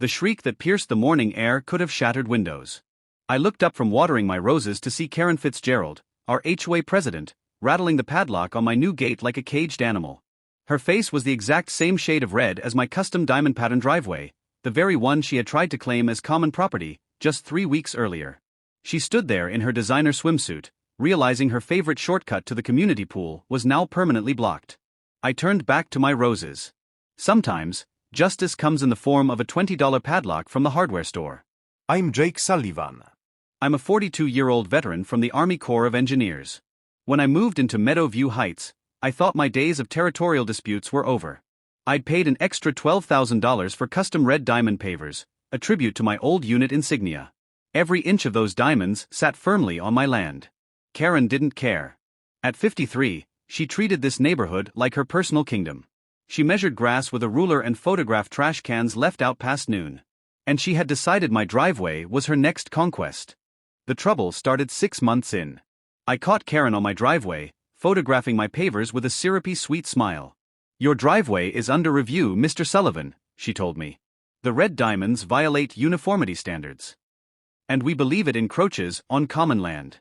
The shriek that pierced the morning air could have shattered windows. I looked up from watering my roses to see Karen Fitzgerald, our HOA president, rattling the padlock on my new gate like a caged animal. Her face was the exact same shade of red as my custom diamond pattern driveway, the very one she had tried to claim as common property just 3 weeks earlier. She stood there in her designer swimsuit, realizing her favorite shortcut to the community pool was now permanently blocked. I turned back to my roses. Sometimes, justice comes in the form of a $20 padlock from the hardware store. I'm Jake Sullivan. I'm a 42-year-old veteran from the Army Corps of Engineers. When I moved into Meadowview Heights, I thought my days of territorial disputes were over. I'd paid an extra $12,000 for custom red diamond pavers, a tribute to my old unit insignia. Every inch of those diamonds sat firmly on my land. Karen didn't care. At 53, she treated this neighborhood like her personal kingdom. She measured grass with a ruler and photographed trash cans left out past noon. And she had decided my driveway was her next conquest. The trouble started 6 months in. I caught Karen on my driveway, photographing my pavers with a syrupy sweet smile. "Your driveway is under review, Mr. Sullivan," she told me. "The red diamonds violate uniformity standards. And we believe it encroaches on common land."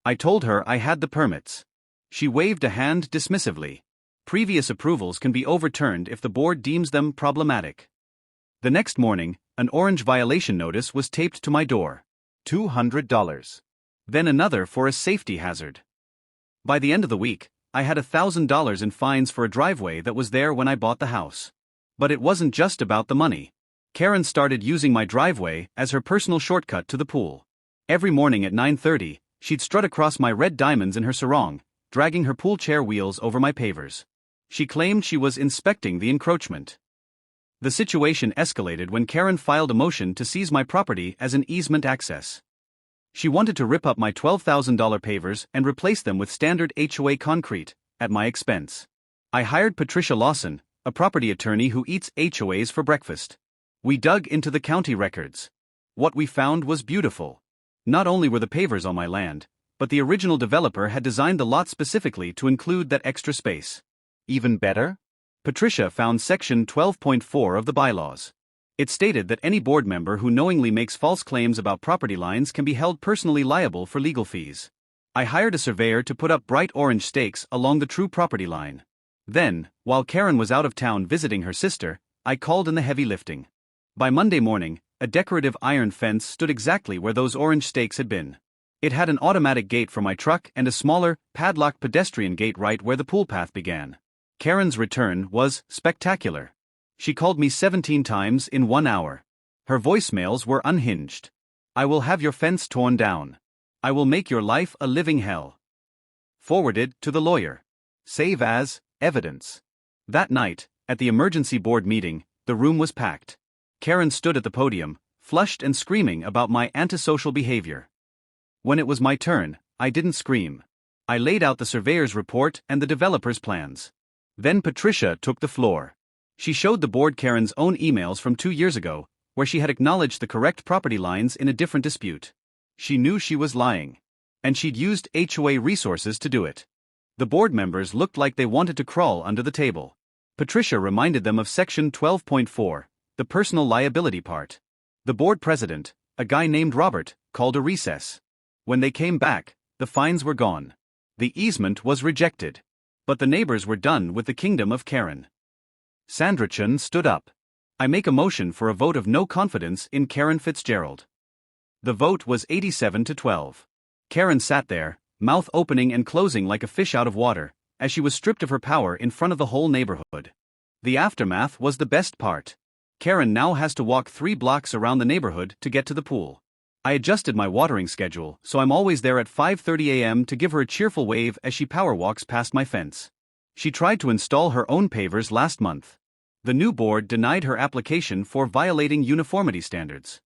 I told her I had the permits. She waved a hand dismissively. Previous approvals can be overturned if the board deems them problematic. The next morning, an orange violation notice was taped to my door. $200. Then another for a safety hazard. By the end of the week, I had $1,000 in fines for a driveway that was there when I bought the house. But it wasn't just about the money. Karen started using my driveway as her personal shortcut to the pool. Every morning at 9:30, she'd strut across my red diamonds in her sarong, dragging her pool chair wheels over my pavers. She claimed she was inspecting the encroachment. The situation escalated when Karen filed a motion to seize my property as an easement access. She wanted to rip up my $12,000 pavers and replace them with standard HOA concrete, at my expense. I hired Patricia Lawson, a property attorney who eats HOAs for breakfast. We dug into the county records. What we found was beautiful. Not only were the pavers on my land, but the original developer had designed the lot specifically to include that extra space. Even better? Patricia found Section 12.4 of the bylaws. It stated that any board member who knowingly makes false claims about property lines can be held personally liable for legal fees. I hired a surveyor to put up bright orange stakes along the true property line. Then, while Karen was out of town visiting her sister, I called in the heavy lifting. By Monday morning, a decorative iron fence stood exactly where those orange stakes had been. It had an automatic gate for my truck and a smaller, padlocked pedestrian gate right where the pool path began. Karen's return was spectacular. She called me 17 times in 1 hour. Her voicemails were unhinged. "I will have your fence torn down. I will make your life a living hell." Forwarded to the lawyer. Save as evidence. That night, at the emergency board meeting, the room was packed. Karen stood at the podium, flushed and screaming about my antisocial behavior. When it was my turn, I didn't scream. I laid out the surveyor's report and the developer's plans. Then Patricia took the floor. She showed the board Karen's own emails from 2 years ago, where she had acknowledged the correct property lines in a different dispute. She knew she was lying. And she'd used HOA resources to do it. The board members looked like they wanted to crawl under the table. Patricia reminded them of Section 12.4, the personal liability part. The board president, a guy named Robert, called a recess. When they came back, the fines were gone. The easement was rejected. But the neighbors were done with the kingdom of Karen. Sandra Chun stood up. "I make a motion for a vote of no confidence in Karen Fitzgerald." The vote was 87 to 12. Karen sat there, mouth opening and closing like a fish out of water, as she was stripped of her power in front of the whole neighborhood. The aftermath was the best part. Karen now has to walk 3 blocks around the neighborhood to get to the pool. I adjusted my watering schedule, so I'm always there at 5:30 a.m. to give her a cheerful wave as she power walks past my fence. She tried to install her own pavers last month. The new board denied her application for violating uniformity standards.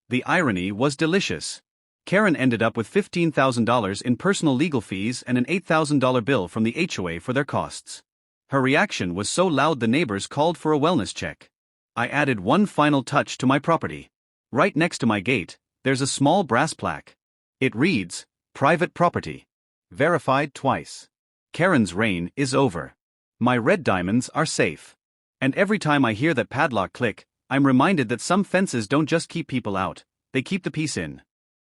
The irony was delicious. Karen ended up with $15,000 in personal legal fees and an $8,000 bill from the HOA for their costs. Her reaction was so loud the neighbors called for a wellness check. I added one final touch to my property. Right next to my gate, there's a small brass plaque. It reads, "Private property. Verified twice. Karen's reign is over. My red diamonds are safe." And every time I hear that padlock click, I'm reminded that some fences don't just keep people out, they keep the peace in.